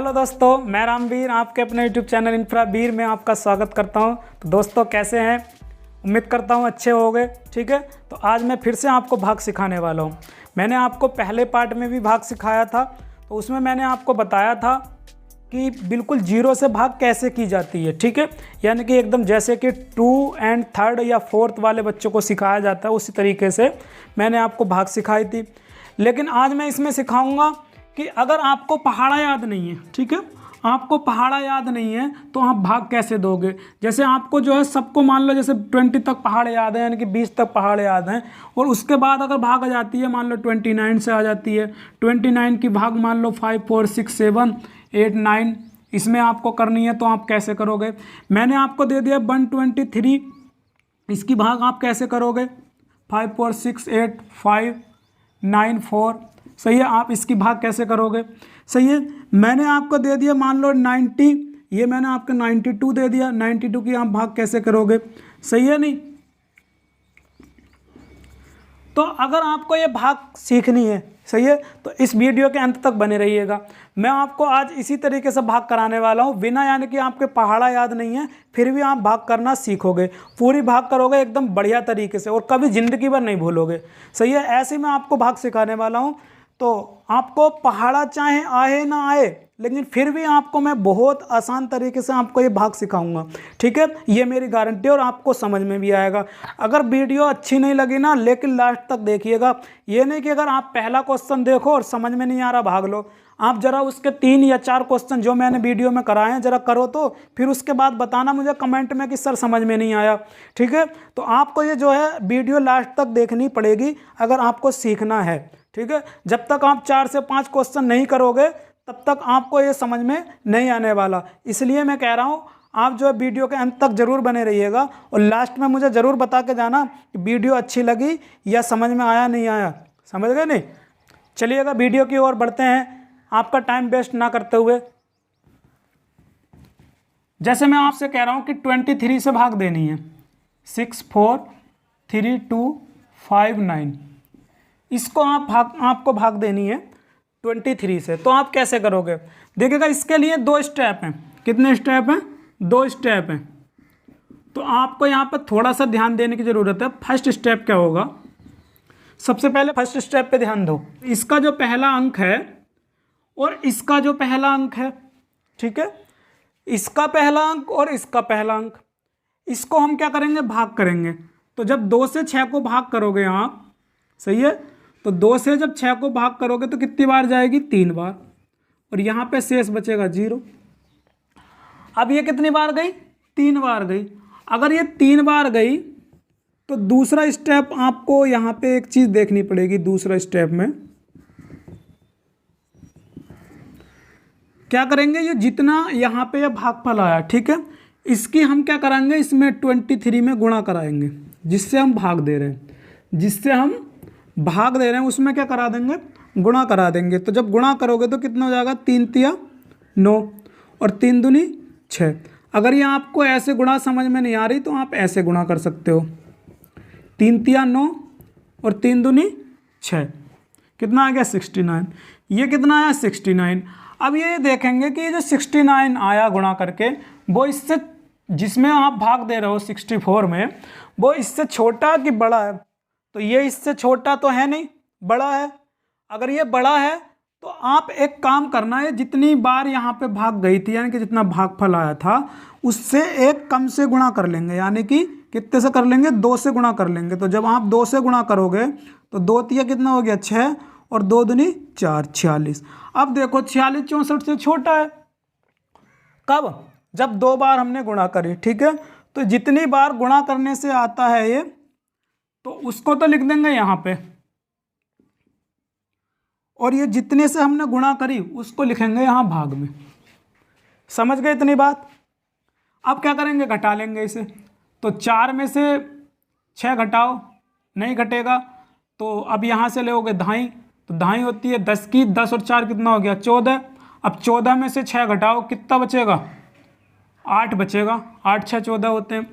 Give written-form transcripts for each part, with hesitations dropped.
Hello दोस्तों, मैं रामवीर आपके अपने यूट्यूब चैनल इंफ्रावीर में आपका स्वागत करता हूं। तो दोस्तों कैसे हैं? उम्मीद करता हूं अच्छे होंगे। ठीक है, तो आज मैं फिर से आपको भाग सिखाने वाला हूं। मैंने आपको पहले पार्ट में भी भाग सिखाया था, तो उसमें मैंने आपको बताया था कि बिल्कुल जीरो से भाग कैसे की जाती है। ठीक है, यानी कि एकदम जैसे कि 2 एंड 3 या 4th वाले बच्चों को सिखाया जाता है, उसी तरीके से मैंने आपको भाग सिखाई थी। लेकिन आज मैं इसमें सिखाऊंगा कि अगर आपको पहाड़ा याद नहीं है, ठीक है, आपको पहाड़ा याद नहीं है तो आप भाग कैसे दोगे। जैसे आपको जो है सबको मान लो जैसे 20 तक पहाड़ याद है, यानी कि 20 तक पहाड़ याद हैं, और उसके बाद अगर भाग आ जाती है मान लो 29 से आ जाती है, 29 की भाग मान लो 5 4 6 7 8 9 इसमें आपको करनी है, तो आप कैसे करोगे। मैंने आपको दे दिया 123, इसकी भाग आप कैसे करोगे 5 4 6 8 5 9 4, सही है। आप इसकी भाग कैसे करोगे, सही है। मैंने आपको दे दिया मान लो 90, ये मैंने आपको 92 दे दिया, 92 की आप भाग कैसे करोगे, सही है नहीं। तो अगर आपको ये भाग सीखनी है, सही है, तो इस वीडियो के अंत तक बने रहिएगा। मैं आपको आज इसी तरीके से भाग कराने वाला हूँ, बिना यानी कि आपके पहाड़ा याद नहीं है फिर भी आप भाग करना सीखोगे, पूरी भाग करोगे एकदम बढ़िया तरीके से और कभी ज़िंदगी भर नहीं भूलोगे, सही है। ऐसे मैं आपको भाग सिखाने वाला हूँ। तो आपको पहाड़ा चाहे आए ना आए, लेकिन फिर भी आपको मैं बहुत आसान तरीके से आपको ये भाग सिखाऊंगा, ठीक है। ये मेरी गारंटी और आपको समझ में भी आएगा। अगर वीडियो अच्छी नहीं लगी ना, लेकिन लास्ट तक देखिएगा। ये नहीं कि अगर आप पहला क्वेश्चन देखो और समझ में नहीं आ रहा भाग लो। आप ज़रा उसके 3 या 4 क्वेश्चन जो मैंने वीडियो में कराए हैं ज़रा करो, तो फिर उसके बाद बताना मुझे कमेंट में कि सर समझ में नहीं आया, ठीक है। तो आपको ये जो है वीडियो लास्ट तक देखनी पड़ेगी अगर आपको सीखना है, ठीक है। जब तक आप 4 से 5 क्वेश्चन नहीं करोगे तब तक आपको ये समझ में नहीं आने वाला। इसलिए मैं कह रहा हूँ आप जो है वीडियो के अंत तक ज़रूर बने रहिएगा और लास्ट में मुझे ज़रूर बता के जाना कि वीडियो अच्छी लगी या समझ में आया नहीं आया, समझ गए नहीं। चलिएगा वीडियो की ओर बढ़ते हैं, आपका टाइम वेस्ट ना करते हुए। जैसे मैं आपसे कह रहा हूँ कि 23 से भाग देनी है, 6 4 3 2 5 9, इसको आपको भाग देनी है 23 से। तो आप कैसे करोगे देखिएगा, इसके लिए 2 स्टेप हैं। कितने स्टेप हैं? 2 स्टेप हैं। तो आपको यहाँ पर थोड़ा सा ध्यान देने की ज़रूरत है। फर्स्ट स्टेप क्या होगा, सबसे पहले फर्स्ट स्टेप पे ध्यान दो। इसका जो पहला अंक है और इसका जो पहला अंक है, ठीक है, इसका पहला अंक और इसका पहला अंक, इसको हम क्या करेंगे, भाग करेंगे। तो जब 2 से 6 को भाग करोगे आप, सही है, तो 2 से जब 6 को भाग करोगे तो कितनी बार जाएगी, 3 बार, और यहाँ पे शेष बचेगा 0। अब ये कितनी बार गई, 3 बार गई। अगर ये 3 बार गई तो दूसरा स्टेप आपको यहाँ पे एक चीज़ देखनी पड़ेगी। दूसरा स्टेप में क्या करेंगे, ये जितना यहाँ पे ये भागफल आया, ठीक है, इसकी हम क्या कराएंगे, इसमें 23 में गुणा कराएंगे, जिससे हम भाग दे रहे हैं, उसमें क्या करा देंगे, गुणा करा देंगे। तो जब गुणा करोगे तो कितना हो जाएगा, 3 तिया 9 और 3 दूनी 6। अगर ये आपको ऐसे गुणा समझ में नहीं आ रही तो आप ऐसे गुणा कर सकते हो, 3 तिया 9 और 3 दूनी 6, कितना आ गया 69। ये कितना आया 69। अब ये देखेंगे कि ये जो 69 आया गुणा करके, वो इससे जिसमें आप भाग दे रहे हो 64 में, वो इससे छोटा कि बड़ा है। तो ये इससे छोटा तो है नहीं, बड़ा है। अगर ये बड़ा है तो आप एक काम करना है, जितनी बार यहाँ पे भाग गई थी, यानी कि जितना भागफल आया था उससे एक कम से गुणा कर लेंगे, यानी कि कितने से कर लेंगे, 2 से गुणा कर लेंगे। तो जब आप 2 से गुणा करोगे तो 2 तिया कितना हो गया 6 और 2 दूनी 4, 46। अब देखो 46 64 से छोटा है। कब? जब 2 बार हमने गुणा करी, ठीक है। तो जितनी बार गुणा करने से आता है ये, तो उसको तो लिख देंगे यहाँ पे, और ये जितने से हमने गुणा करी उसको लिखेंगे यहाँ भाग में। समझ गए इतनी बात। अब क्या करेंगे, घटा लेंगे इसे। तो 4 में से 6 घटाओ, नहीं घटेगा तो अब यहाँ से लोगे धाई, तो धाई होती है 10 की, 10 और 4 कितना हो गया 14। अब 14 में से 6 घटाओ, कितना बचेगा, 8 बचेगा, 8 6 14 होते हैं।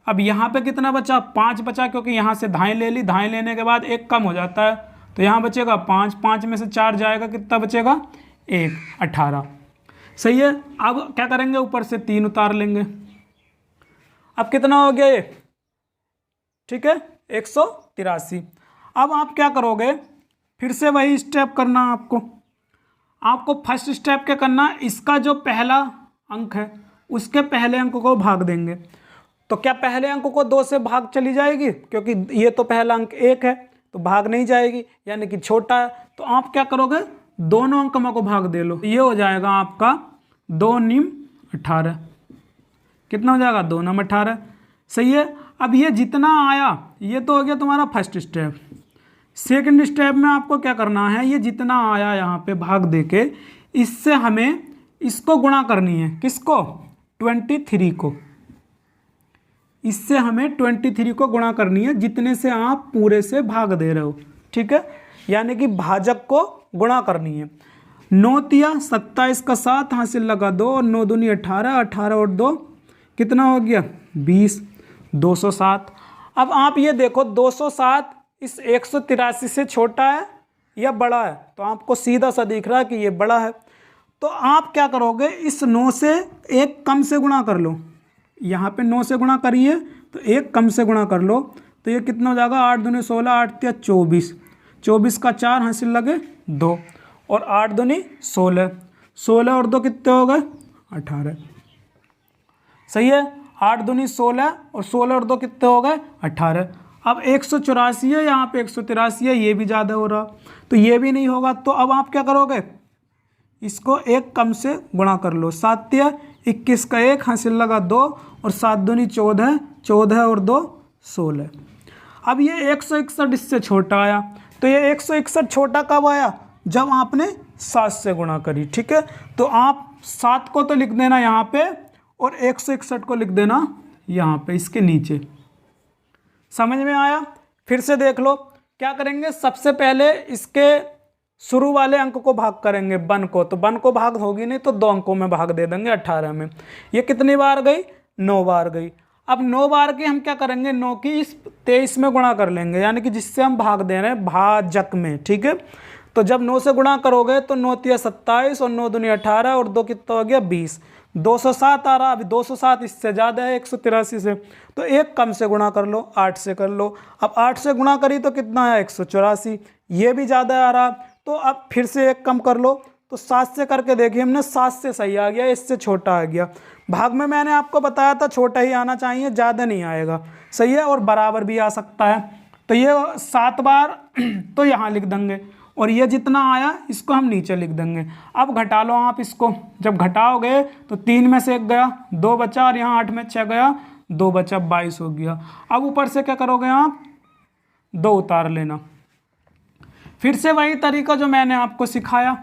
अब यहाँ पे कितना बचा, 5 बचा, क्योंकि यहाँ से धाई ले ली, धाई लेने के बाद 1 कम हो जाता है, तो यहाँ बचेगा 5, 5 में से 4 जाएगा, कितना बचेगा 1, 18। सही है। अब क्या करेंगे, ऊपर से 3 उतार लेंगे। अब कितना हो गया ये, ठीक है, 183। अब आप क्या करोगे, फिर से वही स्टेप करना आपको फर्स्ट स्टेप क्या करना, इसका जो पहला अंक है उसके पहले अंक को भाग देंगे। तो क्या पहले अंक को 2 से भाग चली जाएगी, क्योंकि ये तो पहला अंक 1 है तो भाग नहीं जाएगी, यानी कि छोटा है। तो आप क्या करोगे, दोनों अंक को भाग दे लो। ये हो जाएगा आपका 2 निम 18। कितना हो जाएगा, 2 निम 18। सही है। अब ये जितना आया ये तो हो गया तुम्हारा फर्स्ट स्टेप। सेकंड स्टेप में आपको क्या करना है, ये जितना आया यहाँ पे भाग देके इससे हमें इसको गुणा करनी है। किसको, 23 को। इससे हमें 23 को गुणा करनी है, जितने से आप पूरे से भाग दे रहे हो, ठीक है, यानी कि भाजक को गुणा करनी है। 9 तिया 27 का 7 हासिल लगा 2 और 9 दूनी 18, 18 और 2 कितना हो गया 20, 207। अब आप ये देखो 207 इस 183 से छोटा है या बड़ा है, तो आपको सीधा सा दिख रहा है कि ये बड़ा है। तो आप क्या करोगे, इस 9 से एक कम से गुणा कर लो। यहाँ पे 9 से गुणा करिए तो एक कम से गुणा कर लो, तो ये कितना हो जाएगा, 8 दूनी 16, 8 तिया 24, 24 का 4 हासिल लगे 2 और 8 दूनी 16, 16 और 2 कितने हो गए 18। सही है, 8 दूनी 16 और 16 और 2 कितने हो गए 18। अब 184 है, यहाँ पे 183 है, ये भी ज़्यादा हो रहा तो ये भी नहीं होगा। तो अब आप क्या करोगे, इसको एक कम से गुणा कर लो। 7 तिया 21 का 1 हासिल लगा 2 और 7 दूनी 14, 14 और 2 16। अब ये 161 इससे छोटा आया, तो ये 161 छोटा कब आया, जब आपने 7 से गुणा करी, ठीक है। तो आप 7 को तो लिख देना यहाँ पे और 161 को लिख देना यहाँ पे इसके नीचे। समझ में आया। फिर से देख लो क्या करेंगे, सबसे पहले इसके शुरू वाले अंक को भाग करेंगे 1 को, तो 1 को भाग होगी नहीं तो 2 अंकों में भाग दे देंगे 18 में। ये कितनी बार गई, 9 बार गई। अब 9 बार की हम क्या करेंगे, 9 की इस 23 में गुणा कर लेंगे, यानी कि जिससे हम भाग दे रहे हैं भाजक में, ठीक है। तो जब 9 से गुणा करोगे तो 9 तिया 27 और 9 दूनी 18 और 2 कितना हो गया 20, 207 आ रहा। अभी 207 इससे ज़्यादा है 183 से, तो एक कम से गुणा कर लो, 8 से कर लो। अब 8 से गुणा करी तो कितना है 184, ये भी ज़्यादा आ रहा। तो अब फिर से एक कम कर लो, तो 7 से करके देखिए हमने, 7 से सही आ गया, इससे छोटा आ गया। भाग में मैंने आपको बताया था छोटा ही आना चाहिए, ज़्यादा नहीं आएगा, सही है, और बराबर भी आ सकता है। तो ये 7 बार तो यहाँ लिख देंगे और ये जितना आया इसको हम नीचे लिख देंगे। अब घटा लो आप इसको, जब घटाओगे तो 3 में से 1 गया, 2 बचा और यहाँ 8 में 6 गया, 2 बचा, 22 हो गया। अब ऊपर से क्या करोगे आप, 2 उतार लेना। फिर से वही तरीका जो मैंने आपको सिखाया,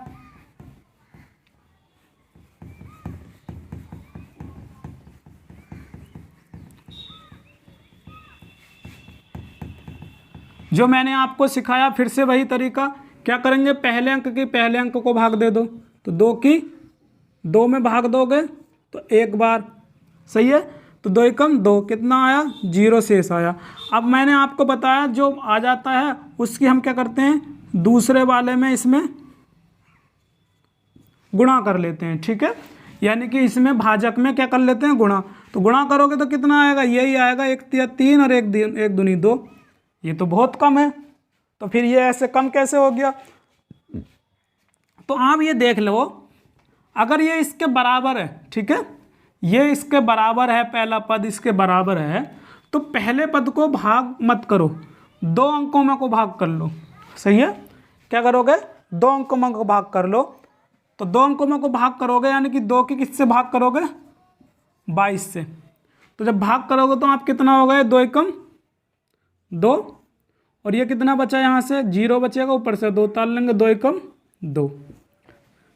फिर से वही तरीका। क्या करेंगे, पहले अंक की पहले अंक को भाग दे दो, तो 2 की 2 में भाग दोगे तो 1 बार, सही है। तो 2 एकम 2 कितना आया 0 शेष आया। अब मैंने आपको बताया जो आ जाता है उसकी हम क्या करते हैं, दूसरे वाले में इसमें गुणा कर लेते हैं, ठीक है, यानी कि इसमें भाजक में क्या कर लेते हैं, गुणा। तो गुणा करोगे तो कितना आएगा, यही आएगा, 1 तिया 3 और 1 दूनी 2। ये तो बहुत कम है, तो फिर ये ऐसे कम कैसे हो गया। तो आप ये देख लो, अगर ये इसके बराबर है, ठीक है, ये इसके बराबर है, पहला पद इसके बराबर है, तो पहले पद को भाग मत करो, 2 अंकों में को भाग कर लो, सही है। क्या करोगे, 2 अंकों में को भाग कर लो। तो 2 अंकों में को भाग करोगे यानी कि 2 की किससे भाग करोगे, 22 से। तो जब भाग करोगे तो आप कितना हो गए, 2 एकम 2 और ये कितना बचा, यहाँ से 0 बचेगा, ऊपर से 2 उतार लेंगे, 2 एकम 2,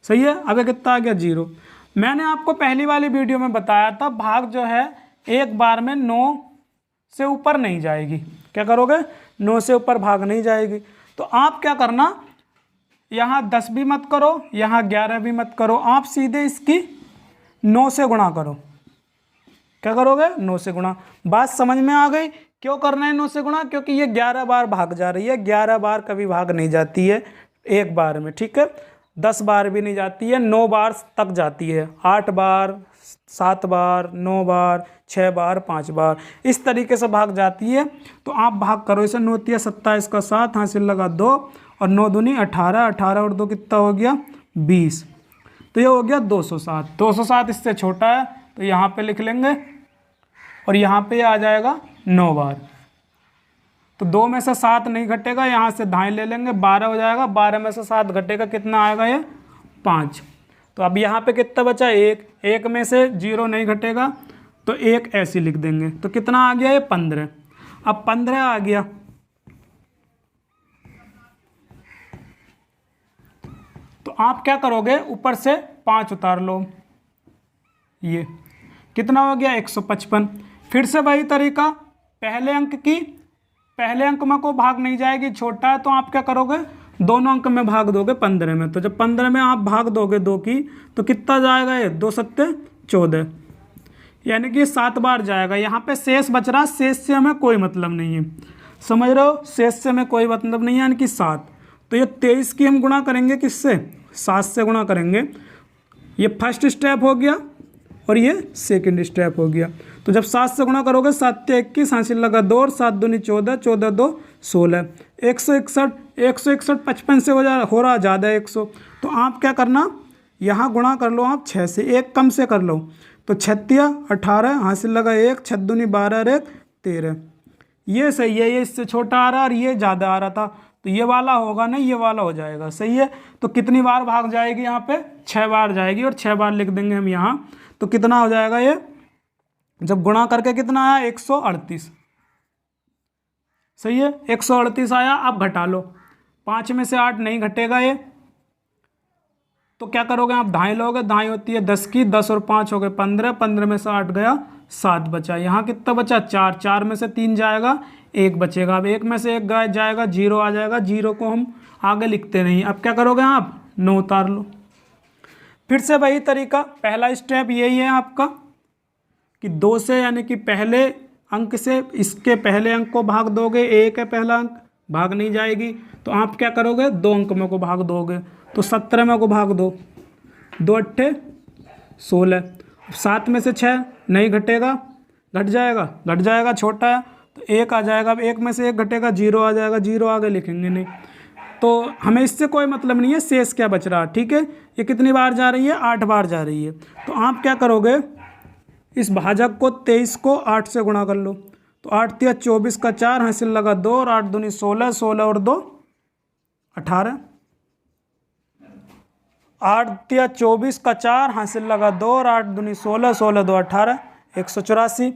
सही है। अब कितना आ गया 0। मैंने आपको पहली वाली वीडियो में बताया था भाग जो है एक बार में 9 से ऊपर नहीं जाएगी। क्या करोगे, 9 से ऊपर भाग नहीं जाएगी। तो आप क्या करना, यहाँ 10 भी मत करो, यहाँ 11 भी मत करो, आप सीधे इसकी 9 से गुणा करो। क्या करोगे, 9 से गुणा। बात समझ में आ गई, क्यों करना है 9 से गुणा, क्योंकि ये 11 बार भाग जा रही है, 11 बार कभी भाग नहीं जाती है एक बार में, ठीक है। 10 बार भी नहीं जाती है, 9 बार तक जाती है, 8 बार, 7 बार, 9 बार, 6 बार, 5 बार, इस तरीके से भाग जाती है। तो आप भाग करो इसे, 9 तिया 27 का 7, हासिल लगा 2 और 9 दूनी 18, 18 और 2 कितना हो गया 20। तो ये हो गया 207। 207 इससे छोटा है तो यहाँ पे लिख लेंगे और यहाँ पे आ जाएगा 9 बार। तो 2 में से 7 नहीं घटेगा, यहाँ से दाएं ले लेंगे, 12 हो जाएगा, 12 में से 7 घटेगा, कितना आएगा ये 5। तो अब यहाँ पे कितना बचा 1, 1 में से 0 नहीं घटेगा तो 1 ऐसे लिख देंगे, तो कितना आ गया ये 15। अब 15 आ गया, तो आप क्या करोगे, ऊपर से 5 उतार लो, ये कितना हो गया 155। फिर से वही तरीका, पहले अंक में को भाग नहीं जाएगी, छोटा है, तो आप क्या करोगे, दोनों अंक में भाग दोगे 15 में। तो जब 15 में आप भाग दोगे 2 की तो कितना जाएगा ये 2 सत्ते 14, यानी कि 7 बार जाएगा। यहाँ पे शेष बच रहा, शेष से हमें कोई मतलब नहीं है, समझ रहे हो, शेष से हमें कोई मतलब नहीं है, यानी कि 7। तो ये 23 की हम गुणा करेंगे किससे, 7 से गुणा करेंगे। ये फर्स्ट स्टेप हो गया और ये सेकंड स्टेप हो गया। तो जब 7 से गुणा करोगे 7 ते 21, हासिल लगा 2 और 7 दूनी 14, 14 2 16, 161, 161 55 से हो रहा ज़्यादा 100। तो आप क्या करना, यहाँ गुणा कर लो आप 6 से, 1 कम से कर लो, तो 36 18, हासिल लगा 1, 6 दूनी 12 और 1 13। ये सही है, ये इससे छोटा आ रहा और ये ज़्यादा आ रहा था, तो ये वाला होगा नहीं, ये वाला हो जाएगा, सही है। तो कितनी बार भाग जाएगी यहाँ पे, 6 बार जाएगी, और 6 बार लिख देंगे हम यहाँ। तो कितना हो जाएगा ये, जब गुणा करके कितना आया 138, सही है, 138 आया। अब घटा लो, 5 में से 8 नहीं घटेगा ये, तो क्या करोगे आप, दाएं लोगे, दाएं होती है 10 की, 10 और 5 हो गए 15, 15 में से 8 गया 7 बचा, यहाँ कितना बचा 4, 4 में से 3 जाएगा, 1 बचेगा। अब 1 में से 1 जाएगा, 0 आ जाएगा, 0 को हम आगे लिखते नहीं। अब क्या करोगे आप, 9 उतार लो। फिर से वही तरीका, पहला स्टेप यही है आपका कि 2 से, यानी कि पहले अंक से इसके पहले अंक को भाग दोगे, 1 है पहला अंक, भाग नहीं जाएगी, तो आप क्या करोगे, 2 अंक में को भाग दोगे, तो 17 में को भाग दो, 2 अट्ठे 16, 7 में से 6 नहीं घटेगा, घट जाएगा, छोटा है, तो 1 आ जाएगा। अब 1 में से 1 घटेगा, 0 आ जाएगा, 0 आगे लिखेंगे नहीं, तो हमें इससे कोई मतलब नहीं है, शेष क्या बच रहा, ठीक है। ये कितनी बार जा रही है, 8 बार जा रही है। तो आप क्या करोगे, इस भाजक को 23 को 8 से गुणा कर लो, तो 8 तिया 24 का 4, हासिल लगा 2 और 8 दूनी 16, 16 और 2 18, 8 तिया 24 का 4, हासिल लगा 2 और 8 दूनी 16, 16 2 18, 184।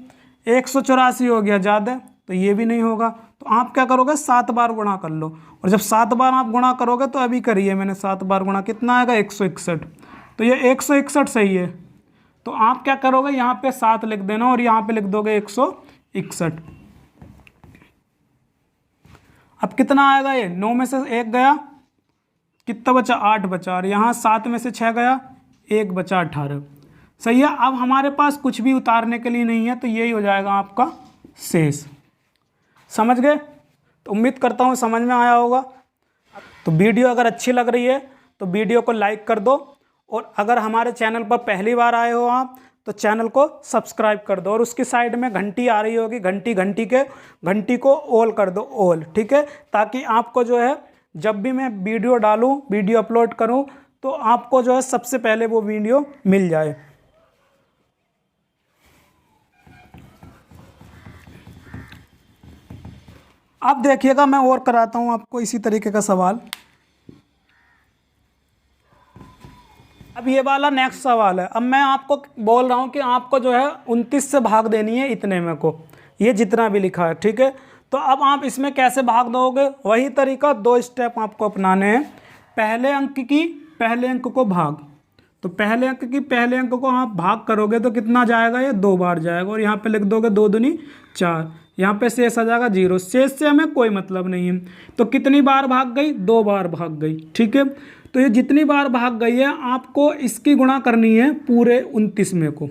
184 हो गया ज़्यादा, तो ये भी नहीं होगा। तो आप क्या करोगे, 7 बार गुणा कर लो, और जब 7 बार आप गुणा करोगे, तो अभी करिए मैंने 7 बार गुणा, कितना आएगा 161। तो ये 161 सही है। तो आप क्या करोगे, यहाँ पे 7 लिख देना और यहाँ पे लिख दोगे 161। अब कितना आएगा, ये 9 में से 1 गया, कितना बचा 8 बचा, और यहाँ 7 में से 6 गया, 1 बचा 18, सही है। अब हमारे पास कुछ भी उतारने के लिए नहीं है, तो यही हो जाएगा आपका शेष। समझ गए? तो उम्मीद करता हूँ समझ में आया होगा। तो वीडियो अगर अच्छी लग रही है तो वीडियो को लाइक कर दो, और अगर हमारे चैनल पर पहली बार आए हो आप, तो चैनल को सब्सक्राइब कर दो, और उसकी साइड में घंटी आ रही होगी, घंटी को ऑल कर दो, ऑल, ठीक है, ताकि आपको जो है जब भी मैं वीडियो डालूं, वीडियो अपलोड करूं, तो आपको जो है सबसे पहले वो वीडियो मिल जाए। अब देखिएगा, मैं और कराता हूं आपको इसी तरीके का सवाल। अब ये वाला नेक्स्ट सवाल है। अब मैं आपको बोल रहा हूँ कि आपको जो है 29 से भाग देनी है इतने में को, ये जितना भी लिखा है, ठीक है। तो अब आप इसमें कैसे भाग दोगे, वही तरीका, 2 स्टेप आपको अपनाने हैं। पहले अंक को भाग, तो पहले अंक को आप भाग करोगे तो कितना जाएगा, ये 2 बार जाएगा, और यहाँ पे लिख दोगे 2 दूनी 4, यहाँ पे शेष आ जाएगा 0। शेष से हमें कोई मतलब नहीं है। तो कितनी बार भाग गई, 2 बार भाग गई, ठीक है। तो ये जितनी बार भाग गई है, आपको इसकी गुणा करनी है पूरे 29 में को,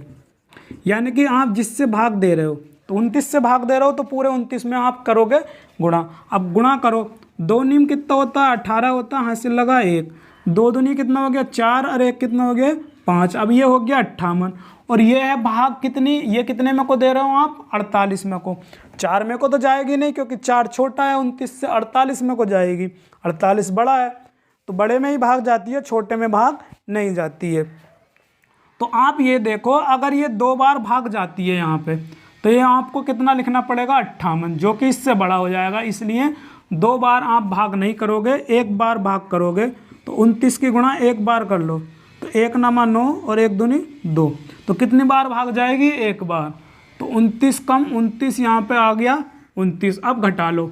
यानी कि आप जिससे भाग दे रहे हो, तो 29 से भाग दे रहे हो, तो पूरे 29 में आप करोगे गुणा। अब गुणा करो, 2 नीम कितना होता है, 18 होता है, हासिल लगा 1, 2 दूनी कितना हो गया 4 और 1 कितना हो गया 5। अब ये हो गया 58 और ये है भाग कितनी, ये कितने में को दे रहे हो आप 48 में को। 4 में को तो जाएगी नहीं क्योंकि 4 छोटा है 29 से, 48 में को जाएगी। 48 बड़ा है तो बड़े में ही भाग जाती है, छोटे में भाग नहीं जाती है। तो आप ये देखो अगर ये 2 बार भाग जाती है यहाँ पे तो ये आपको कितना लिखना पड़ेगा 58, जो कि इससे बड़ा हो जाएगा। इसलिए 2 बार आप भाग नहीं करोगे, 1 बार भाग करोगे। तो 29 की गुणा 1 बार कर लो तो 1 नमा 9 और 1 दूनी 2, तो कितनी बार भाग जाएगी 1 बार। तो 29 कम 29 यहाँ पे आ गया 29। अब घटा लो,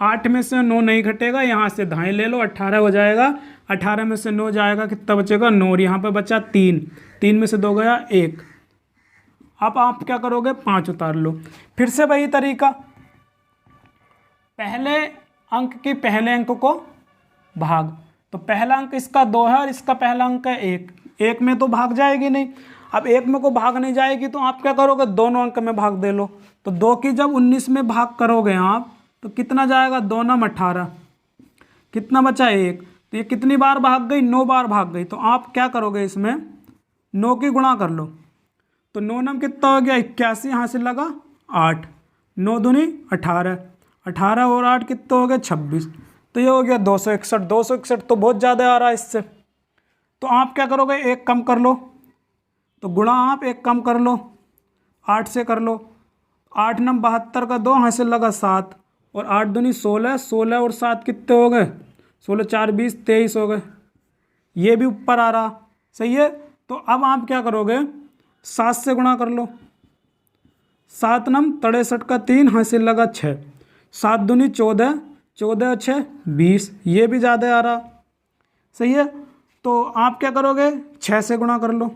8 में से 9 नहीं घटेगा, यहाँ से दाएं ले लो 18 हो जाएगा। 18 में से 9 जाएगा कितना बचेगा 9, और यहाँ पे बचा 3, 3 में से 2 गया 1। अब आप क्या करोगे 5 उतार लो। फिर से वही तरीका, पहले अंक की पहले अंक को भाग, तो पहला अंक इसका 2 है और इसका पहला अंक है 1। 1 में तो भाग जाएगी नहीं। अब 1 में को भाग नहीं जाएगी तो आप क्या करोगे दोनों अंक में भाग दे लो। तो 2 की जब 19 में भाग करोगे आप तो कितना जाएगा 2 नम 18, कितना बचा 1। तो ये कितनी बार भाग गई 9 बार भाग गई। तो आप क्या करोगे इसमें 9 की गुणा कर लो, तो 9 नम कितना हो गया 81, यहाँ से लगा 8, 9 दूनी 18, 18 और 8 कितना हो गया 26। तो ये हो गया 261। 261 तो बहुत ज़्यादा आ रहा है इससे। तो आप क्या करोगे 1 कम कर लो, तो गुणा आप 1 कम कर लो 8 से कर लो। 8 नम 72 का 2, यहाँ से लगा 7 और 8 दूनी 16, 16 और 7 कितने हो गए 16 4 20 23 हो गए। ये भी ऊपर आ रहा, सही है। तो अब आप क्या करोगे 7 से गुणा कर लो, 7 नम 63 का 3, यहाँ से लगा 6, 7 दूनी 14, 14 6 20, ये भी ज़्यादा आ रहा, सही है। तो आप क्या करोगे 6 से गुणा कर लो,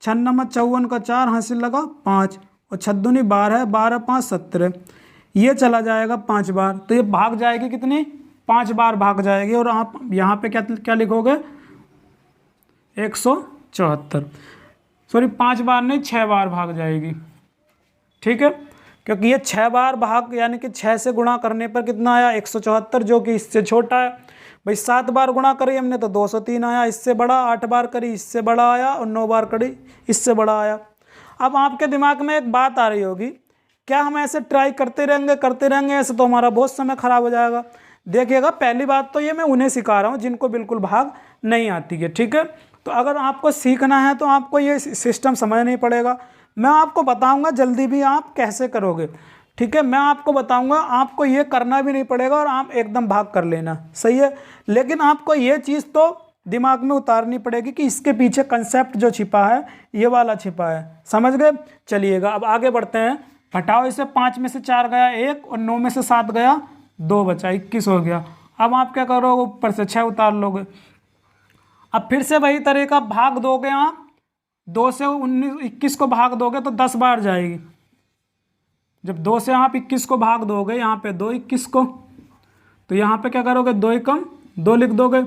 6 नम 54 का 4, यहाँ से लगा 5 और 6 दूनी 12, 12 5 17, ये चला जाएगा 5 बार। तो ये भाग जाएगी कितनी 5 बार भाग जाएगी। और आप यहाँ पे क्या क्या लिखोगे 174, सॉरी 5 बार नहीं 6 बार भाग जाएगी, ठीक है। क्योंकि ये 6 बार भाग यानी कि 6 से गुणा करने पर कितना आया 174, जो कि इससे छोटा है। भाई 7 बार गुणा करी हमने तो 203 आया, इससे बड़ा। 8 बार करी इससे बड़ा आया और 9 बार करी इससे बड़ा आया। अब आपके दिमाग में एक बात आ रही होगी, क्या हम ऐसे ट्राई करते रहेंगे ऐसे तो हमारा बहुत समय खराब हो जाएगा। देखिएगा पहली बात तो ये मैं उन्हें सिखा रहा हूँ जिनको बिल्कुल भाग नहीं आती है, ठीक है। तो अगर आपको सीखना है तो आपको ये सिस्टम समझना नहीं पड़ेगा। मैं आपको बताऊंगा जल्दी भी आप कैसे करोगे, ठीक है। मैं आपको बताऊंगा, आपको ये करना भी नहीं पड़ेगा और आप एकदम भाग कर लेना, सही है। लेकिन आपको ये चीज़ तो दिमाग में उतारनी पड़ेगी कि इसके पीछे कंसेप्ट जो छिपा है ये वाला छिपा है, समझ गए। चलिएगा अब आगे बढ़ते हैं। घटाओ इसे, 5 में से 4 गया 1 और 9 में से 7 गया 2, बचा 21 हो गया। अब आप क्या करोगे ऊपर से 6 उतार लोगे। अब फिर से वही तरीका, भाग दोगे आप 2 से 21 को भाग दोगे तो 10 बार जाएगी। जब 2 से आप 21 को भाग दोगे यहाँ पे 2 21 को, तो यहाँ पे क्या करोगे 2 कम 2 लिख दोगे।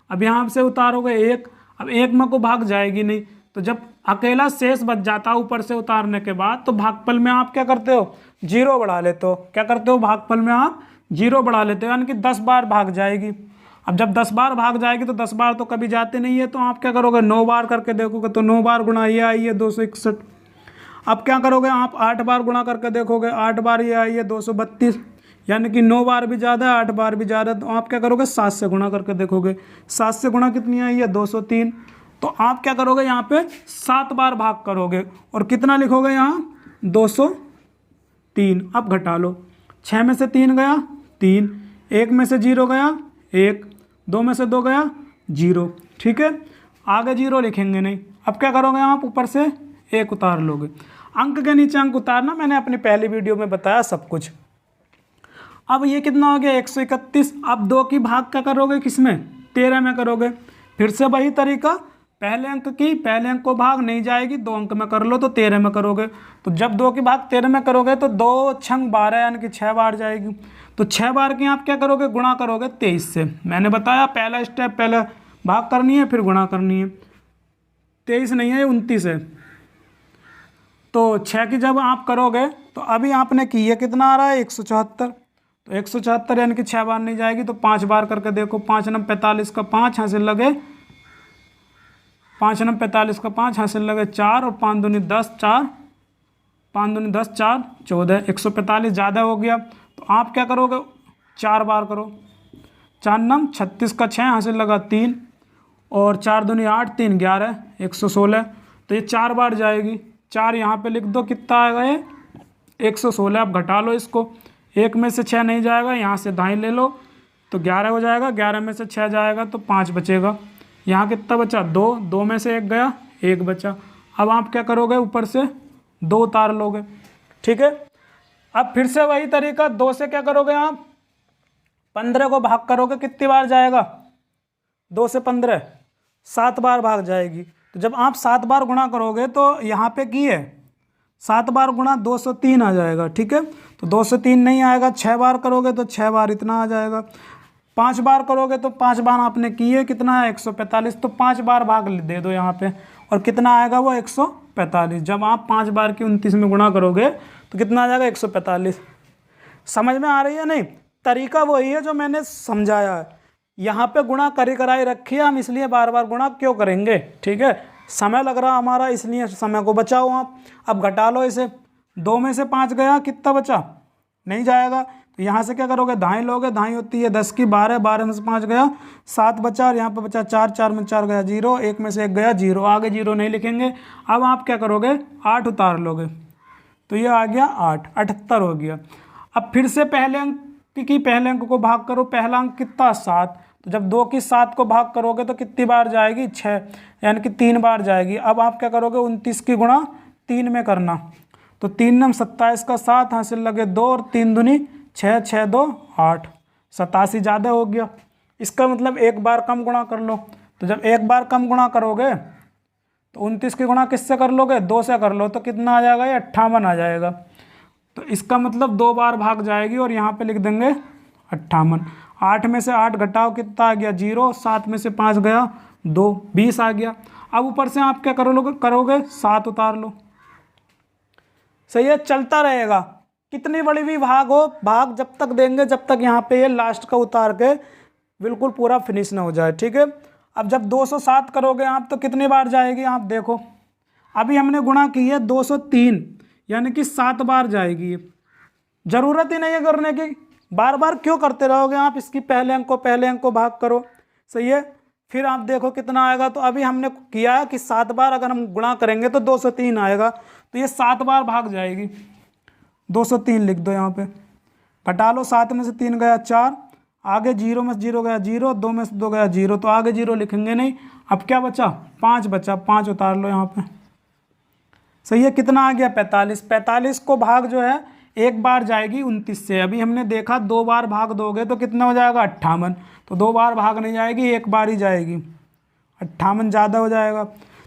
अब यहाँ से उतारोगे 1, अब 1 में को भाग जाएगी नहीं। तो जब अकेला शेष बच जाता ऊपर से उतारने के बाद तो भागफल में आप क्या करते हो 0 बढ़ा लेते हो। क्या करते हो भागफल में आप 0 बढ़ा लेते हो, यानी कि 10 बार भाग जाएगी। अब जब 10 बार भाग जाएगी तो 10 बार तो कभी जाते नहीं है, तो आप क्या करोगे 9 बार करके देखोगे तो 9 बार गुणा ये आई है 261। अब क्या करोगे आप 8 बार गुणा करके देखोगे, 8 बार ये आई है 232, यानी कि 9 बार भी ज़्यादा 8 बार भी ज़्यादा। तो आप क्या करोगे 7 से गुणा करके देखोगे, 7 से गुणा कितनी आई है 203। तो आप क्या करोगे यहाँ पे 7 बार भाग करोगे और कितना लिखोगे यहाँ 203। अब घटा लो, 6 में से 3 गया 3, 1 में से 0 गया 1, 2 में से 2 गया 0, ठीक है। आगे 0 लिखेंगे नहीं। अब क्या करोगे आप ऊपर से 1 उतार लोगे। अंक के नीचे अंक उतारना मैंने अपनी पहली वीडियो में बताया सब कुछ। अब ये कितना हो गया 131। अब 2 की भाग क्या करोगे किसमें 13 में करोगे। फिर से वही तरीका, पहले अंक को भाग नहीं जाएगी, 2 अंक में कर लो तो 13 में करोगे। तो जब 2 की भाग 13 में करोगे तो 2 छंग 12 यानी कि 6 बार जाएगी। तो 6 बार की आप क्या करोगे गुणा करोगे 23 से। मैंने बताया पहला स्टेप, पहले भाग करनी है फिर गुणा करनी है। 23 नहीं है 29 है। तो 6 की जब आप करोगे तो अभी आपने की है कितना आ रहा है 174। तो 174 यानी कि 6 बार नहीं जाएगी, तो 5 बार करके देखो। 5 9 45 का 5 हासिल लगे, 5 9 45 का 5 हासिल लगे 4 और 5 दूनी 10, 4 5 दूनी 10, 4 14। 145 ज़्यादा हो गया, तो आप क्या करोगे, 4 बार करो। 4 9 36 का 6 हासिल लगा 3 और 4 दूनी 8, 3 11, 116। तो ये 4 बार जाएगी। 4 यहाँ पे लिख दो, कितना आएगा ये 116। आप घटा लो इसको, 1 में से 6 नहीं जाएगा, यहाँ से दाएं ले लो तो 11 हो जाएगा। 11 में से 6 जाएगा तो 5 बचेगा। यहाँ कितना बचा, 2, 2 में से 1 गया, 1 बचा। अब आप क्या करोगे, ऊपर से 2 उतार लोगे, ठीक है। अब फिर से वही तरीका, 2 से क्या करोगे आप, 15 को भाग करोगे, कितनी बार जाएगा, 2 से 15 7 बार भाग जाएगी। तो जब आप 7 बार गुणा करोगे तो यहाँ पे की है 7 बार गुणा 203 आ जाएगा, ठीक है। तो 203 नहीं आएगा, 6 बार करोगे तो 6 बार इतना आ जाएगा। 5 बार करोगे तो 5 बार आपने की है, कितना है 145। तो 5 बार भाग दे दो यहाँ पे, और कितना आएगा वो 145। जब आप 5 बार की 29 में गुणा करोगे तो कितना आ जाएगा 145। समझ में आ रही है नहीं, तरीका वही है जो मैंने समझाया है। यहाँ पे गुणा करी कराई रखी है, हम इसलिए बार बार गुणा क्यों करेंगे, ठीक है। समय लग रहा हमारा, इसलिए समय को बचाओ आप। अब घटा लो इसे, 2 में से 5 गया, कितना बचा, नहीं जाएगा। तो यहाँ से क्या करोगे, दाएं लोगे, दाएं होती है 10 की 12, 12 में से 5 गया, 7 बचा, और यहाँ पे बचा 4, 4 में 4 गया 0, 1 में से 1 गया 0, आगे 0 नहीं लिखेंगे। अब आप क्या करोगे, 8 उतार लोगे, तो ये आ गया 8, 78 हो गया। अब फिर से पहले अंक की पहले अंक को भाग करो, पहला अंक कितना 7, तो जब 2 की 7 को भाग करोगे तो कितनी बार जाएगी, 6, यानी कि 3 बार जाएगी। अब आप क्या करोगे, 29 की गुणा 3 में करना, तो 3 9 27 का 7 हासिल लगे 2 और 3 दूनी 6, 6 2 8, 87 ज़्यादा हो गया। इसका मतलब 1 बार कम गुणा कर लो। तो जब 1 बार कम गुणा करोगे तो 29 की गुणा किससे कर लोगे, 2 से कर लो, तो कितना आ जाएगा, ये 58 आ जाएगा। तो इसका मतलब 2 बार भाग जाएगी, और यहाँ पे लिख देंगे 58। 8 में से 8 घटाओ, कितना आ गया 0, 7 में से 5 गया 2, 20 आ गया। अब ऊपर से आप क्या करोगे 7 उतार लो, सही है, चलता रहेगा। कितनी बड़ी भी भाग हो, भाग जब तक देंगे जब तक यहाँ पे ये लास्ट का उतार के बिल्कुल पूरा फिनिश ना हो जाए, ठीक है। अब जब 207 करोगे आप तो कितनी बार जाएगी, आप देखो, अभी हमने गुणा की है 203, यानी कि 7 बार जाएगी। ज़रूरत ही नहीं है करने की, बार बार क्यों करते रहोगे आप, इसकी पहले अंक को भाग करो, सही है। फिर आप देखो कितना आएगा। तो अभी हमने किया है कि 7 बार अगर हम गुणा करेंगे तो 203 आएगा, तो ये 7 बार भाग जाएगी। 203 लिख दो यहाँ पे, घटा लो, 7 में से 3 गया 4, आगे 0 में से 0 गया 0, 2 में से 2 गया 0, तो आगे 0 लिखेंगे नहीं। अब क्या बचा, 5 बचा, 5 उतार लो यहाँ पे, सही है। कितना आ गया 45। 45 को भाग जो है 1 बार जाएगी 29 से। अभी हमने देखा 2 बार भाग दोगे तो कितना हो जाएगा 58, तो 2 बार भाग नहीं जाएगी, 1 बार ही जाएगी, 58 ज़्यादा हो जाएगा।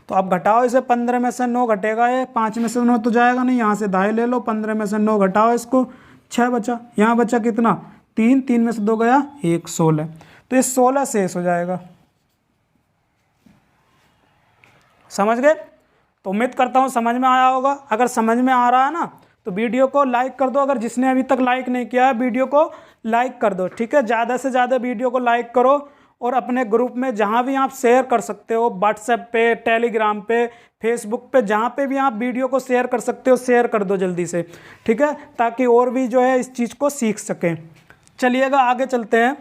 तो अब घटाओ इसे, 15 में से 9 घटेगा, ये 5 में से 9 तो जाएगा नहीं, यहाँ से दाएं ले लो, 15 में से 9 घटाओ इसको, 6 बचा। यहाँ बचा कितना 3, 3 में से 2 गया 1, 16, तो ये 16 शेष हो जाएगा। समझ गए? तो उम्मीद करता हूँ समझ में आया होगा। अगर समझ में आ रहा है ना तो वीडियो को लाइक कर दो, अगर जिसने अभी तक लाइक नहीं किया है वीडियो को लाइक कर दो, ठीक है। ज़्यादा से ज़्यादा वीडियो को लाइक करो, और अपने ग्रुप में जहाँ भी आप शेयर कर सकते हो, व्हाट्सएप पे, टेलीग्राम पे, फेसबुक पे, जहाँ पे भी आप वीडियो को शेयर कर सकते हो शेयर कर दो जल्दी से, ठीक है, ताकि और भी जो है इस चीज़ को सीख सकें। चलिएगा आगे चलते हैं।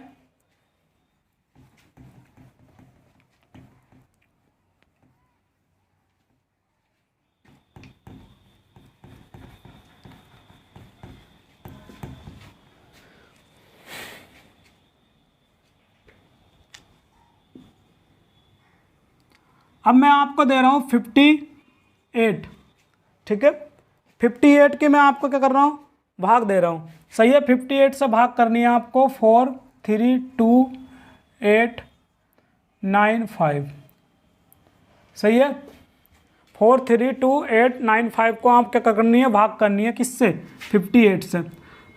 अब मैं आपको दे रहा हूँ 58, ठीक है। 58 की मैं आपको क्या कर रहा हूँ, भाग दे रहा हूँ, सही है। 58 से भाग करनी है आपको 4 3 2 8 9 5, सही है। 4 3 2 8 9 5 को आप क्या करनी है, भाग करनी है किससे, 58 से।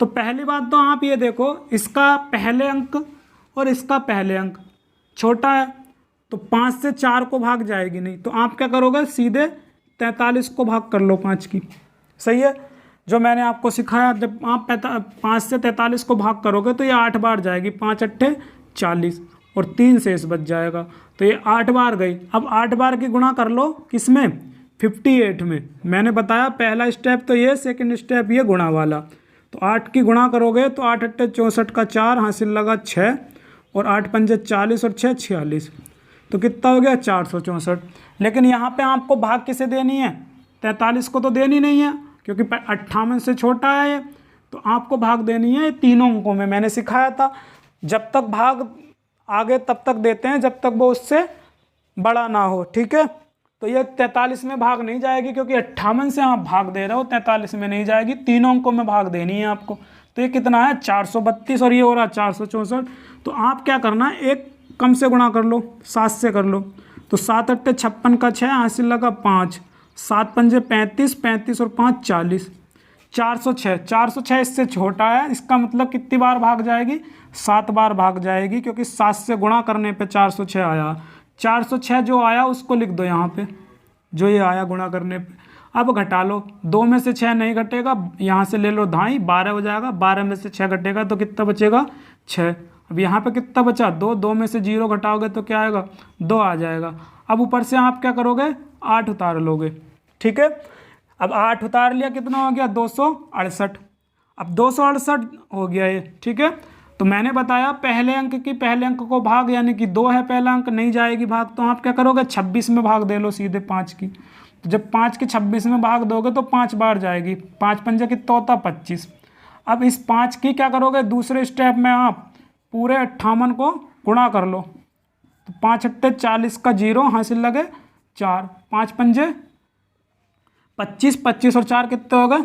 तो पहली बात तो आप ये देखो, इसका पहले अंक और इसका पहले अंक छोटा है, तो 5 से 4 को भाग जाएगी नहीं, तो आप क्या करोगे, सीधे 43 को भाग कर लो 5 की, सही है। जो मैंने आपको सिखाया, जब आप 5 से 43 को भाग करोगे तो ये 8 बार जाएगी, 5 अट्ठे 40 और 3 शेष बच जाएगा, तो ये 8 बार गई। अब 8 बार की गुणा कर लो किसमें, 58 में। मैंने बताया पहला स्टेप तो ये, सेकंड स्टेप ये गुणा वाला। तो 8 की गुणा करोगे तो 8 अट्ठे 64 का 4 हासिल लगा 6 और 8 पंजे 40 और 6 46, तो कितना हो गया 464। लेकिन यहाँ पे आपको भाग किसे देनी है, 43 को तो देनी नहीं है क्योंकि 58 से छोटा है ये, तो आपको भाग देनी है तीनों अंकों में। मैंने सिखाया था जब तक भाग आगे तब तक देते हैं जब तक वो उससे बड़ा ना हो, ठीक है। तो ये 43 में भाग नहीं जाएगी क्योंकि 58 से आप भाग दे रहे हो, 43 में नहीं जाएगी, तीनों अंकों में भाग देनी है आपको। तो ये कितना है 432 और ये हो रहा 464। तो आप क्या करना है, एक कम से गुणा कर लो, 7 से कर लो। तो 7 अट्ठे 56 का 6 हासिल लगा 5, 7 पंजे 35, 35 और 5 40, 406। 406 इससे छोटा है, इसका मतलब कितनी बार भाग जाएगी, 7 बार भाग जाएगी क्योंकि 7 से गुणा करने पे 406 आया। 406 जो आया उसको लिख दो यहाँ पे, जो ये आया गुणा करने पे। अब घटा लो, 2 में से 6 नहीं घटेगा, यहाँ से ले लो धाई, 12 हो जाएगा। 12 में से 6 घटेगा तो कितना बचेगा 6। अब यहाँ पे कितना बचा 2, 2 में से 0 घटाओगे तो क्या आएगा 2 आ जाएगा। अब ऊपर से आप क्या करोगे 8 उतार लोगे, ठीक है। अब 8 उतार लिया, कितना हो गया 268। अब 268 हो गया ये, ठीक है। तो मैंने बताया पहले अंक की पहले अंक को भाग, यानी कि 2 है पहला अंक, नहीं जाएगी भाग, तो आप क्या करोगे 26 में भाग दे लो सीधे 5 की। तो जब 5 की 26 में भाग दोगे तो 5 बार जाएगी, 5 पंजे कितना होता 25। अब इस 5 की क्या करोगे, दूसरे स्टेप में आप पूरे 58 को गुणा कर लो। तो 5 अट्ठे 40 का 0 हासिल लगे 4, 5 पंजे 25, 25 और 4 कितने हो गए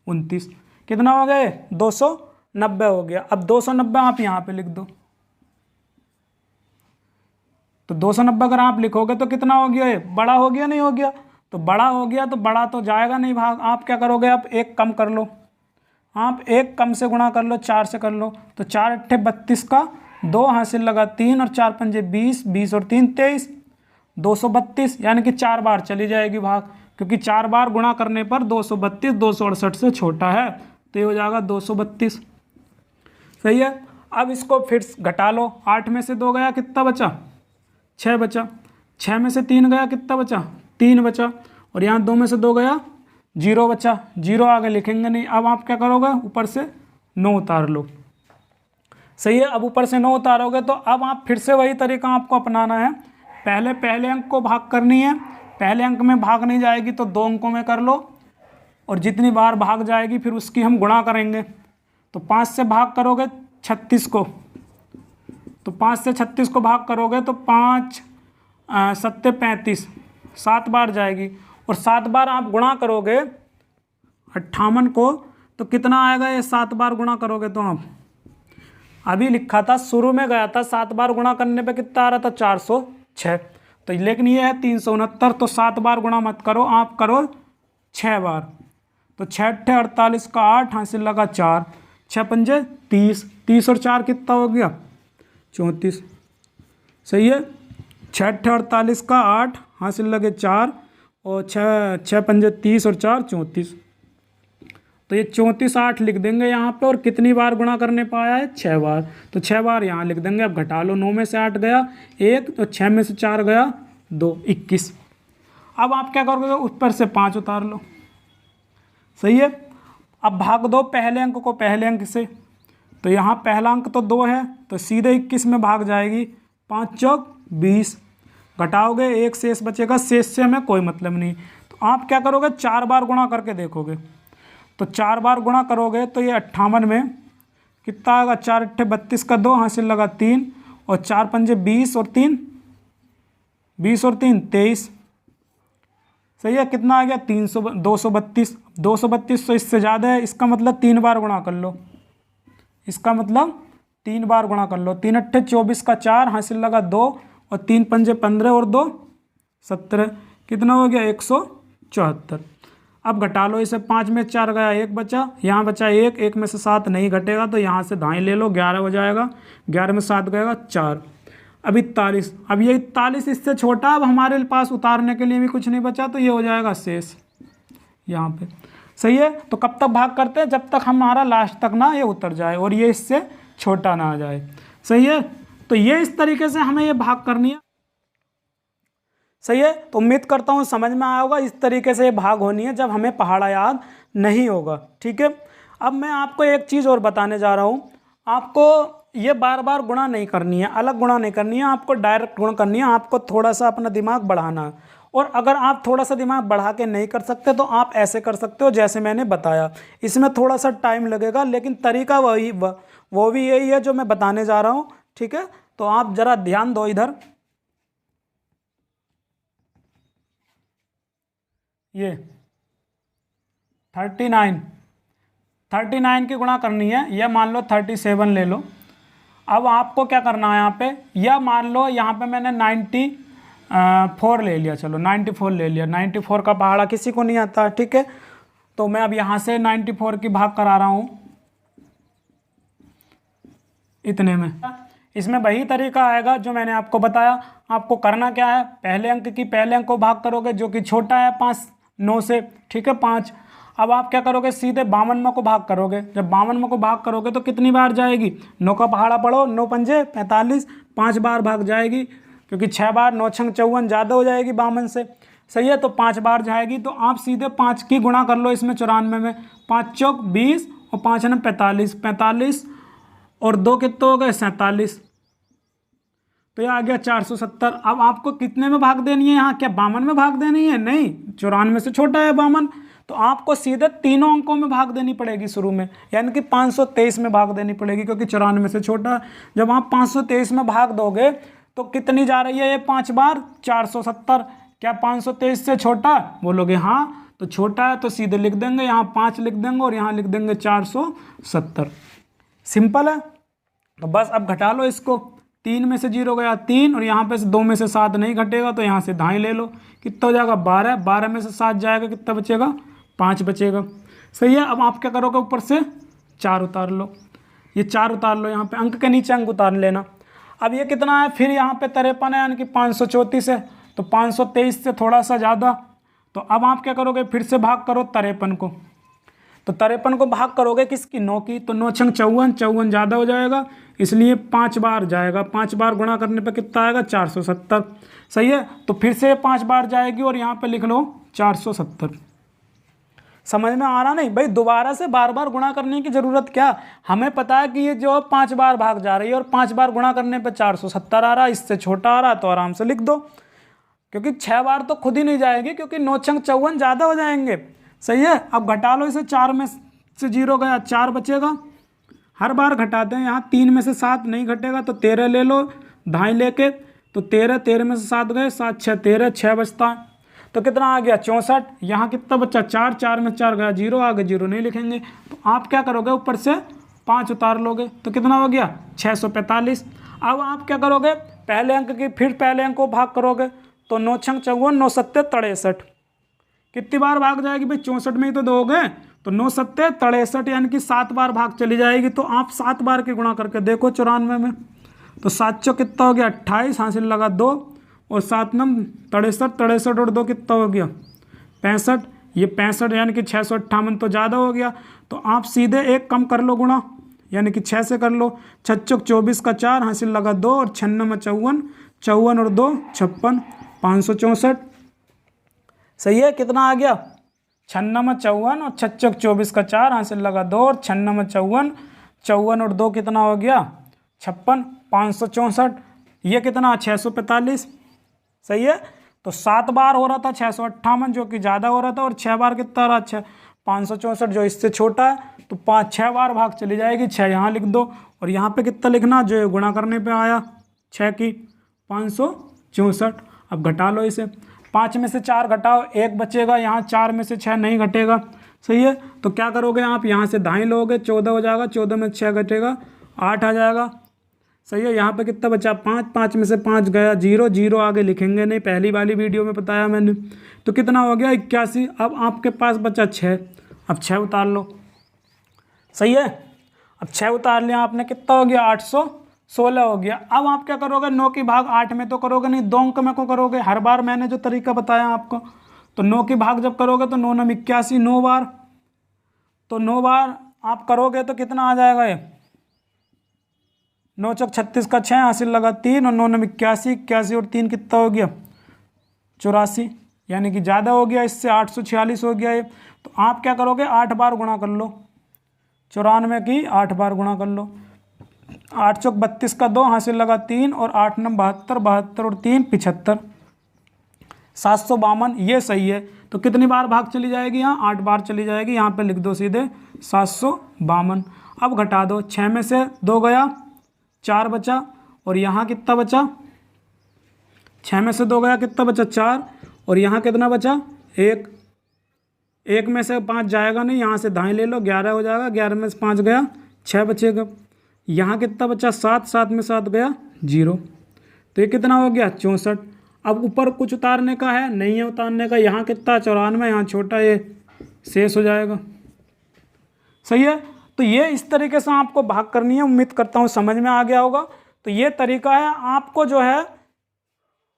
29, कितना हो गए 290 हो गया। अब 290 आप यहाँ पे लिख दो। तो 290 अगर आप लिखोगे तो कितना हो गया, ये बड़ा हो गया नहीं हो गया, तो बड़ा हो गया तो बड़ा तो जाएगा नहीं भाग। आप क्या करोगे, आप एक कम कर लो, आप एक कम से गुणा कर लो, 4 से कर लो। तो 4 अट्ठे 32 का 2 हासिल लगा 3 और 4 पंजे 20, 20 और 3 23, 232, यानी कि 4 बार चली जाएगी भाग, क्योंकि 4 बार गुणा करने पर 232 268 से छोटा है, तो ये हो जाएगा 232। सही है। अब इसको फिर घटा लो, 8 में से 2 गया कितना बचा 6 बचा, 6 में से 3 गया कितना बचा 3 बचा, और यहाँ 2 में से 2 गया 0 बचा, 0 आगे लिखेंगे नहीं। अब आप क्या करोगे, ऊपर से 9 उतार लो। सही है। अब ऊपर से 9 उतारोगे तो अब आप फिर से वही तरीका आपको अपनाना है, पहले अंक को भाग करनी है। पहले अंक में भाग नहीं जाएगी तो 2 अंकों में कर लो, और जितनी बार भाग जाएगी फिर उसकी हम गुणा करेंगे। तो 5 से भाग करोगे 36 को, तो 5 से 36 को भाग करोगे तो 5 सत्ते 35, 7 बार जाएगी, और 7 बार आप गुणा करोगे 58 को तो कितना आएगा, ये 7 बार गुणा करोगे तो आप अभी लिखा था शुरू में गया था 7 बार गुणा करने पे कितना आ रहा था 406, तो लेकिन ये है 369, तो 7 बार गुणा मत करो, आप करो 6 बार। तो 6 अट्ठे 48 का 8 हासिल लगा 4, 6 पंजे 30, 30 और 4 कितना हो गया 34। सही है। 6 अट्ठे 48 का 8 हासिल लगे 4 और 6 पंजे 30 और 4 34, तो ये 34 8 लिख देंगे यहाँ पे, और कितनी बार गुणा करने पाया है 6 बार, तो 6 बार यहाँ लिख देंगे। अब घटा लो, 9 में से 8 गया 1, तो 6 में से 4 गया 2, 21। अब आप क्या करोगे, ऊपर से 5 उतार लो। सही है। अब भाग दो पहले अंक को पहले अंक से, तो यहाँ पहला अंक तो 2 है तो सीधे 21 में भाग जाएगी, 5 चौक 20, घटाओगे 1 शेष बचेगा, शेष से हमें कोई मतलब नहीं। तो आप क्या करोगे 4 बार गुणा करके देखोगे, तो 4 बार गुणा करोगे तो ये 58 में कितना आएगा, 4 अट्ठे 32 का 2 हासिल लगा 3, और 4 पंजे 20 और 3 23। सही है। कितना आ गया 232। 232 तो इससे ज़्यादा है, इसका मतलब 3 बार गुणा कर लो, इसका मतलब 3 बार गुणा कर लो। 3 अट्ठे 24 का 4 हासिल लगा 2, और 3 पंजे 15 और 2 17, कितना हो गया 174। अब घटा लो इसे, 5 में 4 गया 1 बचा, यहाँ बचा 1, 1 में से 7 नहीं घटेगा तो यहाँ से दाएं ले लो, 11 हो जाएगा, 11 में 7 गएगा 4। अब 41, अब ये 41 इससे छोटा, अब हमारे पास उतारने के लिए भी कुछ नहीं बचा, तो ये हो जाएगा शेष यहाँ पे। सही है। तो कब तक भाग करते हैं, जब तक हमारा लास्ट तक ना ये उतर जाए और ये इससे छोटा ना आ जाए। सही है। तो ये इस तरीके से हमें ये भाग करनी है। सही है। तो उम्मीद करता हूँ समझ में आया होगा। इस तरीके से ये भाग होनी है जब हमें पहाड़ा याद नहीं होगा। ठीक है। अब मैं आपको एक चीज़ और बताने जा रहा हूँ। आपको ये बार बार गुणा नहीं करनी है, अलग गुणा नहीं करनी है, आपको डायरेक्ट गुणा करनी है। आपको थोड़ा सा अपना दिमाग बढ़ाना है। और अगर आप थोड़ा सा दिमाग बढ़ा के नहीं कर सकते तो आप ऐसे कर सकते हो जैसे मैंने बताया। इसमें थोड़ा सा टाइम लगेगा लेकिन तरीका वो भी यही है जो मैं बताने जा रहा हूँ। ठीक है। तो आप ज़रा ध्यान दो इधर। ये 39 की गुणा करनी है, या मान लो 37 ले लो। अब आपको क्या करना है यहाँ पे, या मान लो यहाँ पे मैंने 94 ले लिया, चलो 94 ले लिया। 94 का पहाड़ा किसी को नहीं आता। ठीक है। तो मैं अब यहाँ से 94 की भाग करा रहा हूँ इतने में। इसमें वही तरीका आएगा जो मैंने आपको बताया। आपको करना क्या है, पहले अंक को भाग करोगे जो कि छोटा है 9 से। ठीक है, 5। अब आप क्या करोगे, सीधे 52 को भाग करोगे। जब 52 को भाग करोगे तो कितनी बार जाएगी, 9 का पहाड़ा पढ़ो, 9 पंजे 45, 5 बार भाग जाएगी, क्योंकि 6 बार 9 छंग 54 ज़्यादा हो जाएगी 52 से। सही है। तो 5 बार जाएगी। तो आप सीधे 5 की गुणा कर लो इसमें 94 में। 5 चौक 20 और 5 9 45, 45 और 2 कितने हो गए, 47। तो ये आ गया 470। अब आपको कितने में भाग देनी है यहाँ, क्या 52 में भाग देनी है, नहीं, 94 से छोटा है 52। तो आपको सीधे तीनों अंकों में भाग देनी पड़ेगी शुरू में, यानी कि 523 में भाग देनी पड़ेगी, क्योंकि 94 से छोटा है। जब आप 523 में भाग दोगे तो कितनी जा रही है ये 5 बार, 470। क्या 523 से छोटा, बोलोगे हाँ। तो छोटा है तो सीधे लिख देंगे, यहाँ 5 लिख देंगे और यहाँ लिख देंगे 470। सिंपल है। तो बस अब घटा लो इसको। 3 में से 0 गया 3, और यहाँ पे से 2 में से 7 नहीं घटेगा तो यहाँ से दाएं ले लो। कितना हो जाएगा, 12। 12 में से 7 जाएगा, कितना बचेगा, 5 बचेगा। सही है। अब आप क्या करोगे, ऊपर से 4 उतार लो। ये 4 उतार लो, यहाँ पे अंक के नीचे अंक उतार लेना। अब ये कितना है, फिर यहाँ पे 53 है, यानी कि 534 है। तो 523 से थोड़ा सा ज़्यादा। तो अब आप क्या करोगे, फिर से भाग करो 53 को। तो 53 को भाग करोगे किसकी, 9 की। तो 9 छंग 54, 54 ज़्यादा हो जाएगा, इसलिए 5 बार जाएगा। 5 बार गुणा करने पे कितना आएगा, 470। सही है। तो फिर से 5 बार जाएगी और यहाँ पे लिख लो 470। समझ में आ रहा नहीं भाई, दोबारा से बार बार गुणा करने की ज़रूरत क्या। हमें पता है कि ये जो 5 बार भाग जा रही है और 5 बार गुणा करने पे 470 आ रहा है, इससे छोटा आ रहा है तो आराम से लिख दो, क्योंकि 6 बार तो खुद ही नहीं जाएगी, क्योंकि 9 छंग 54 ज़्यादा हो जाएंगे। सही है। अब घटा लो इसे, 4 में से 0 गया, 4 बचेगा। हर बार घटाते हैं, यहाँ 3 में से 7 नहीं घटेगा तो 13 ले लो दाएं लेके। तो 13 में से 7 गए, 7 6 13, 6 बचता है। तो कितना आ गया, 64। यहाँ कितना बच्चा, 4, 4 में 4 गया, 0 आ गया, 0 नहीं लिखेंगे। तो आप क्या करोगे, ऊपर से 5 उतार लोगे तो कितना हो गया, 645। अब आप क्या करोगे, पहले अंक की फिर पहले अंक को भाग करोगे। तो 9 छंग 54, 9 सत्ते 63। कितनी बार भाग जाएगी भाई, 64 में ही तो दोगे। तो 9 सत्ते 63, यानी कि 7 बार भाग चली जाएगी। तो आप 7 बार की गुणा करके देखो 94 में। तो 7 चौ कितना हो गया, 28, हासिल लगा 2, और 7 नम 63, 63 और 2 कितना हो गया, 65। ये 65 यानी कि 658 तो ज़्यादा हो गया। तो आप सीधे एक कम कर लो गुणा, यानी कि 6 से कर लो। 6 चौक 24 का 4, हासिल लगा 2, और 96 में 54, 54 और 2 56, 564। सही है। कितना आ गया, 96 में 54 और 6 चौक 24 का 4, हासिल लगा 2, और 96 में 54, 54 और 2 कितना हो गया, 56, 564। ये कितना, 645। सही है। तो 7 बार हो रहा था 658, जो कि ज़्यादा हो रहा था, और 6 बार कितना रहा, 564, जो इससे छोटा है। तो 5-6 बार भाग चली जाएगी, 6 यहाँ लिख दो, और यहाँ पे कितना लिखना, जो गुणा करने पे आया 6 की, 564। अब घटा लो इसे, 5 में से 4 घटाओ, 1 बचेगा। यहाँ 4 में से 6 नहीं घटेगा। सही है। तो क्या करोगे आप, यहाँ से दाएं लोगे, 14 हो जाएगा, 14 में 6 घटेगा, 8 आ जाएगा। सही है। यहाँ पे कितना बचा, 5, 5 में से 5 गया, 0, 0 आगे लिखेंगे नहीं, पहली वाली वीडियो में बताया मैंने। तो कितना हो गया, 81। अब आपके पास बचा 6। अब 6 उतार लो। सही है। अब 6 उतार लिया आपने, कितना हो गया, 816 हो गया। अब आप क्या करोगे, 9 की भाग 8 में तो करोगे नहीं, 2 अंक में को करोगे। हर बार मैंने जो तरीका बताया आपको, तो 9 की भाग जब करोगे तो 9 9 81, 9 बार। तो 9 बार आप करोगे तो कितना आ जाएगा ये, 9 चौक 36 का 6, हासिल लगा 3 और 9 9 81, 81 और 3 कितना हो गया 84, यानी कि ज़्यादा हो गया इससे, 846 हो गया ये। तो आप क्या करोगे 8 बार गुणा कर लो, 94 की 8 बार गुणा कर लो, 8 चौक 32 का 2, हासिल लगा 3 और 8 9 72, 72 और 3 75, 752 ये सही है। तो कितनी बार भाग चली जाएगी यहाँ, 8 बार चली जाएगी, यहाँ पे लिख दो सीधे 752। अब घटा दो, 6 में से 2 गया 4 बचा, और यहाँ कितना बचा, 6 में से 2 गया कितना बचा 4, और यहाँ कितना बचा 1, 1 में से 5 जाएगा नहीं, यहाँ से दाएं ले लो 11 हो जाएगा, 11 में से 5 गया 6 बचेगा, यहाँ कितना बचा 7, 7 में 7 गया 0, तो ये कितना हो गया 64। अब ऊपर कुछ उतारने का है नहीं है उतारने का, यहाँ कितना 94, यहाँ छोटा ये शेष हो जाएगा। सही है। तो ये इस तरीके से आपको भाग करनी है, उम्मीद करता हूँ समझ में आ गया होगा। तो ये तरीका है, आपको जो है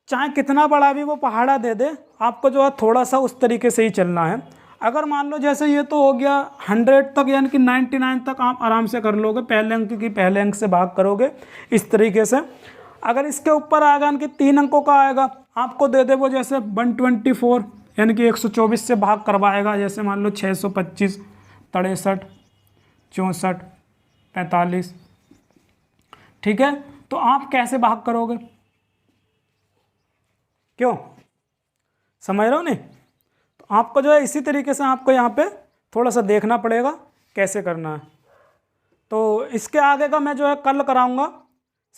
चाहे कितना बड़ा भी वो पहाड़ा दे दे, आपको जो है थोड़ा सा उस तरीके से ही चलना है। अगर मान लो जैसे ये तो हो गया 100 तक, यानी कि 99 तक आप आराम से कर लोगे, पहले अंक की पहले अंक से भाग करोगे इस तरीके से। अगर इसके ऊपर आएगा कि 3 अंकों का आएगा, आपको दे दे वो जैसे 124 यानी कि 124 से भाग करवाएगा, जैसे मान लो 625, 63, 64, 45, ठीक है। तो आप कैसे भाग करोगे, क्यों समझ रहे हो नहीं? तो आपको जो है इसी तरीके से आपको यहाँ पे थोड़ा सा देखना पड़ेगा कैसे करना है। तो इसके आगे का मैं जो है कल कराऊंगा।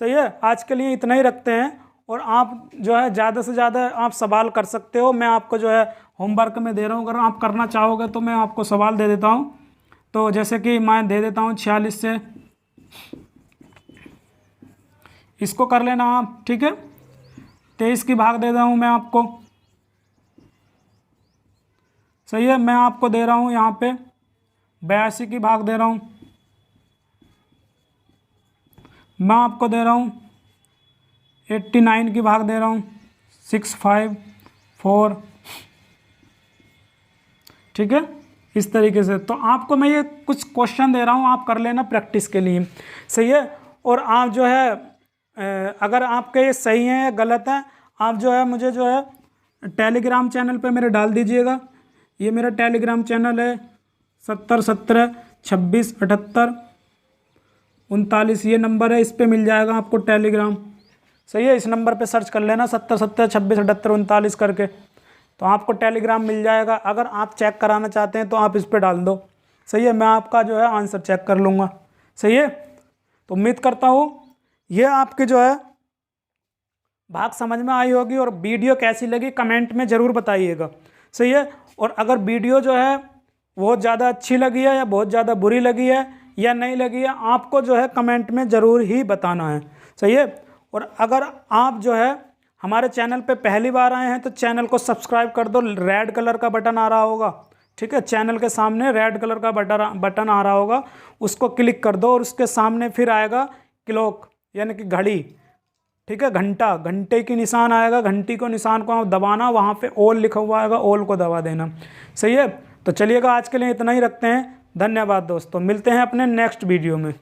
सही है, आज के लिए इतना ही रखते हैं। और आप जो है ज़्यादा से ज़्यादा आप सवाल कर सकते हो, मैं आपको जो है होमवर्क में दे रहा हूँ, अगर आप करना चाहोगे तो मैं आपको सवाल दे देता हूँ। तो जैसे कि मैं दे देता हूँ 46 से, इसको कर लेना आप, ठीक है। 23 की भाग दे रहा हूँ मैं आपको, सही है। मैं आपको दे रहा हूँ यहाँ पे 82 की भाग दे रहा हूँ, मैं आपको दे रहा हूँ 89 की भाग दे रहा हूँ, 6, 5, 4, ठीक है, इस तरीके से। तो आपको मैं ये कुछ क्वेश्चन दे रहा हूँ, आप कर लेना प्रैक्टिस के लिए, सही है। और आप जो है अगर आपके ये सही हैं या गलत हैं, आप जो है मुझे जो है टेलीग्राम चैनल पे मेरे डाल दीजिएगा। ये मेरा टेलीग्राम चैनल है 70 17 26 78 39, ये नंबर है, इस पे मिल जाएगा आपको टेलीग्राम, सही है। इस नंबर पे सर्च कर लेना 70 17 26 78 39 करके, तो आपको टेलीग्राम मिल जाएगा। अगर आप चेक कराना चाहते हैं तो आप इस पे डाल दो, सही है। मैं आपका जो है आंसर चेक कर लूँगा, सही है। तो उम्मीद करता हूँ ये आपकी जो है भाग समझ में आई होगी, और वीडियो कैसी लगी कमेंट में ज़रूर बताइएगा, सही है। और अगर वीडियो जो है बहुत ज़्यादा अच्छी लगी है या बहुत ज़्यादा बुरी लगी है या नहीं लगी है, आपको जो है कमेंट में ज़रूर ही बताना है, सही है। और अगर आप जो है हमारे चैनल पे पहली बार आए हैं तो चैनल को सब्सक्राइब कर दो, रेड कलर का बटन आ रहा होगा, ठीक है। चैनल के सामने रेड कलर का बटन आ रहा होगा, उसको क्लिक कर दो, और उसके सामने फिर आएगा क्लॉक यानी कि घड़ी, ठीक है, घंटा, घंटे की निशान आएगा, घंटी को निशान को आप दबाना, वहाँ पे ऑल लिखा हुआ आएगा, ऑल को दबा देना, सही है। तो चलिएगा आज के लिए इतना ही रखते हैं। धन्यवाद दोस्तों, मिलते हैं अपने नेक्स्ट वीडियो में।